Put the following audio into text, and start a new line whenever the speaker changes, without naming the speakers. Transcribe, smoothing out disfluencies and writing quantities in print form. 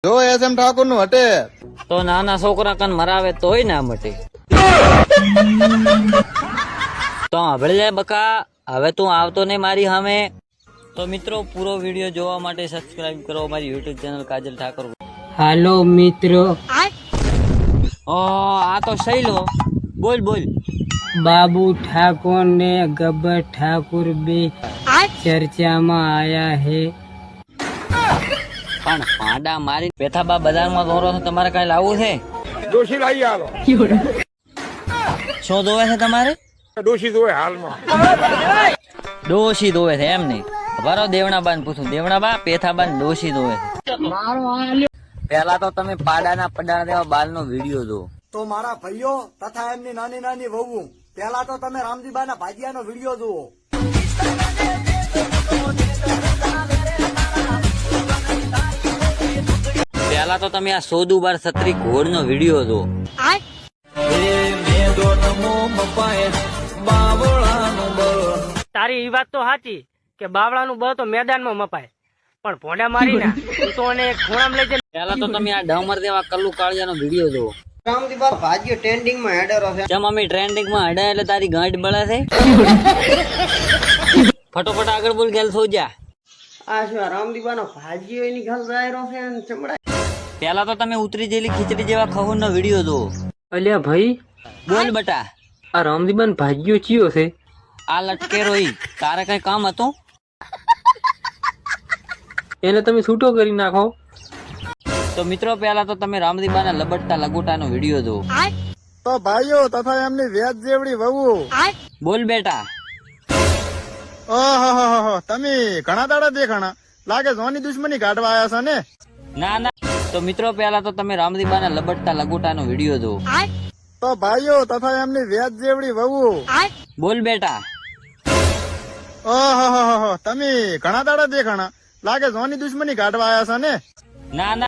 જો S M Thakor નું હટે
તો નાના છોકરા કન મરાવે તોય ના મટે. તો સાંભળી લે બકા, હવે તું આવતો ને મારી સામે. તો મિત્રો પૂરો વિડીયો જોવા માટે સબસ્ક્રાઇબ કરો મારી યુટ્યુબ ચેનલ કાજલ ઠાકોર.
હાલો મિત્રો,
આ તો શૈલો. બોલ બોલ.
બાબુ ઠાકોર ને ગબ્બર ઠાકુર બે ચર્ચામાં આયા હે.
પણ પાડા મારી પેથાબા બજારમાં દોરો છો, તમારે કઈ લાવવું છે?
ડોશી લાવી આવો.
શું દોવે છે તમારે?
ડોશી જોવે હાલમાં.
ડોશી દોવે છે એમ નહીં? બરો દેવણાબા ને પૂછું. દેવણાબા પેથાબા ને ડોશી દોવે છે. પેલા તો તમે પાડાના પડા દેવા બાલ નો વિડીયો દો.
તો મારા ભાઈઓ તથા એમની નાની નાની વહુ, પેલા તો તમે રામજીબાના ભાજીયાનો વિડીયો જુઓ.
પેલા તો તમે આ સોદુબાર છત્રી ઘોડ નો વિડીયો દો.
તારી ઈ વાત તો સાચી કે બાવળાનું બળ તો મેદાનમાં મપાય, પણ ભોંડા મારી ના તું તો એને ખૂણામાં લઈ જાય.
પેલા તો તમે આ ડમર દેવા કલ્લુ કાળિયા નો વિડીયો દો.
રામજીબા ભાજીઓ ટ્રેન્ડિંગ માં હેડરો છે.
જેમ અમે ટ્રેન્ડિંગ માં હડાય એટલે તારી ગાંઠ બળે છે. ફટોફટ આગળ બોલ, ગેલ સો જા.
આ શું રામજીબાનો ભાજીઓ એની ઘર જાયરો છે ને ચમડા.
પેલા તો તમે ઉતરી જેલી ખીચડી જેવા ખવન નો વિડીયો દો.
અલ્યા ભાઈ,
બોલ બટા.
આ રામદીબાન ભાગ્યો ચિયો છે?
આ લટકેરો ઈ તારે કઈ કામ હતું?
એને તમે છૂટો કરી નાખો.
તો મિત્રો પેલા તો તમે રામદીબાના લબડતા લગોટા નો વિડીયો દો.
તો ભાઈઓ તથા એમની વેદ જેવડી વહુ.
બોલ બેટા.
ઓહો, તમે ઘણા દાડા દેખાણા લાગે જોની દુશ્મની કાઢવા આયા છો ને.
ના ના. તો મિત્રો પેલા તો તમે રામદીબાના લબડતા લગોટા નો વિડીયો દો.
તો ભાઈઓ તથા એમની વેદ જેવડી વહુ.
બોલ બેટા.
ઓહો, તમે ઘણા દાડા દેખાણા લાગે જોની દુશ્મની કાઢવા આયા છો ને.
ના ના.